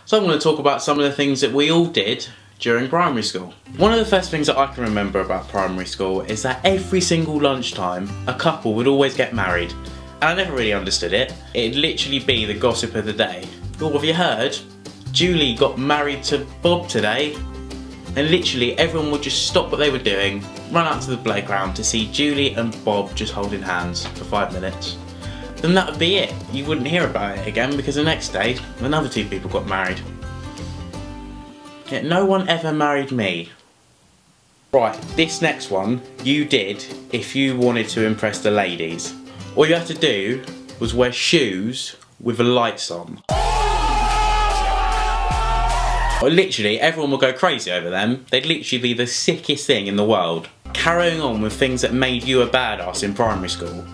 So I'm going to talk about some of the things that we all did during primary school. One of the first things that I can remember about primary school is that every single lunchtime a couple would always get married. And I never really understood it. It'd literally be the gossip of the day. Oh, have you heard? Julie got married to Bob today. And literally everyone would just stop what they were doing, run out to the playground to see Julie and Bob just holding hands for 5 minutes. Then that would be it. You wouldn't hear about it again because the next day another 2 people got married. Yet no one ever married me. Right, this next one you did if you wanted to impress the ladies. All you had to do was wear shoes with the lights on. Or literally, everyone would go crazy over them. They'd literally be the sickest thing in the world. Carrying on with things that made you a badass in primary school,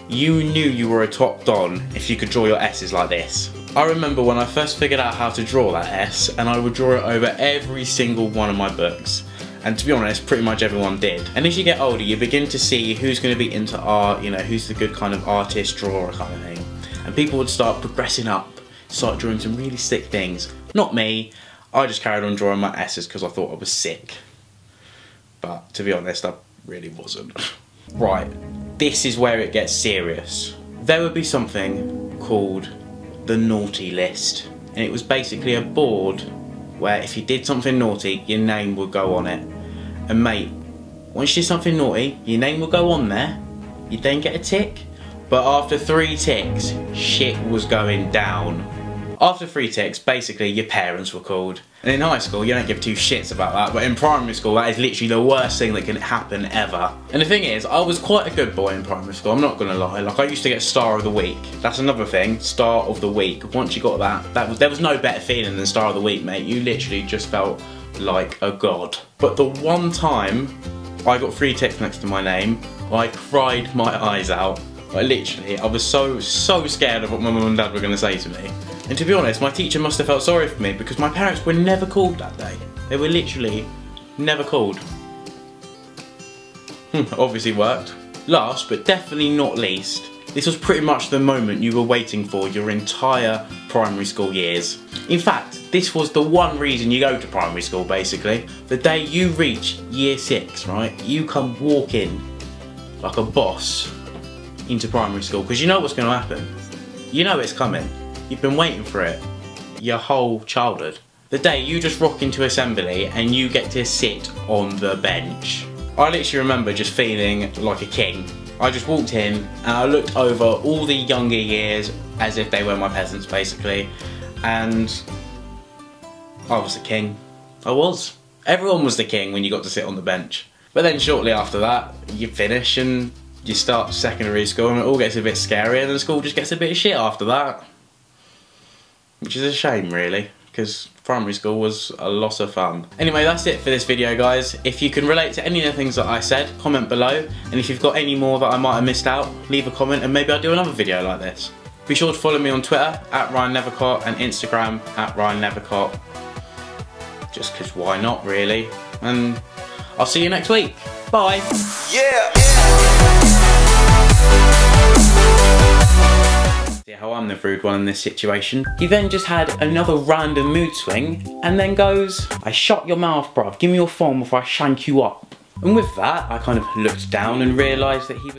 you knew you were a top don if you could draw your S's like this. I remember when I first figured out how to draw that S, and I would draw it over every single one of my books. And to be honest, pretty much everyone did. And as you get older, you begin to see who's going to be into art, you know, who's the good kind of artist, drawer kind of thing. And people would start progressing up, start drawing some really sick things. Not me. I just carried on drawing my S's because I thought I was sick. But to be honest, I really wasn't. Right, this is where it gets serious. There would be something called the naughty list. And it was basically a board where if you did something naughty, your name would go on it. And mate, once you did something naughty, your name would go on there. You'd then get a tick. But after 3 ticks, shit was going down. After 3 ticks, basically your parents were called. And in high school, you don't give 2 shits about that, but in primary school, that is literally the worst thing that can happen ever. And the thing is, I was quite a good boy in primary school, I'm not gonna lie. Like, I used to get Star of the Week. That's another thing, Star of the Week. Once you got that, there was no better feeling than Star of the Week, mate. You literally just felt like a god. But the one time I got 3 ticks next to my name, I cried my eyes out. Like, literally, I was so scared of what my mum and dad were gonna say to me. And to be honest, my teacher must have felt sorry for me because my parents were never called that day. They were literally never called. Obviously worked. Last, but definitely not least, this was pretty much the moment you were waiting for your entire primary school years. In fact, this was the one reason you go to primary school, basically. The day you reach year 6, right, you come walking like a boss into primary school because you know what's going to happen. You know it's coming. You've been waiting for it your whole childhood. The day you just rock into assembly and you get to sit on the bench. I literally remember just feeling like a king. I just walked in and I looked over all the younger years as if they were my peasants basically, and I was the king. I was. Everyone was the king when you got to sit on the bench. But then shortly after that, you finish and you start secondary school and it all gets a bit scary and then school just gets a bit of shit after that. Which is a shame really, because primary school was a lot of fun. Anyway, that's it for this video guys. If you can relate to any of the things that I said, comment below. And if you've got any more that I might have missed out, leave a comment and maybe I'll do another video like this. Be sure to follow me on Twitter, @Ryon Nethercott, and Instagram, @Ryon Nethercott. Just because why not really. And I'll see you next week. Bye. Yeah. See how I'm the rude one in this situation. He then just had another random mood swing and then goes, "I shut your mouth, bruv. Give me your phone before I shank you up." And with that, I kind of looked down and realised that he was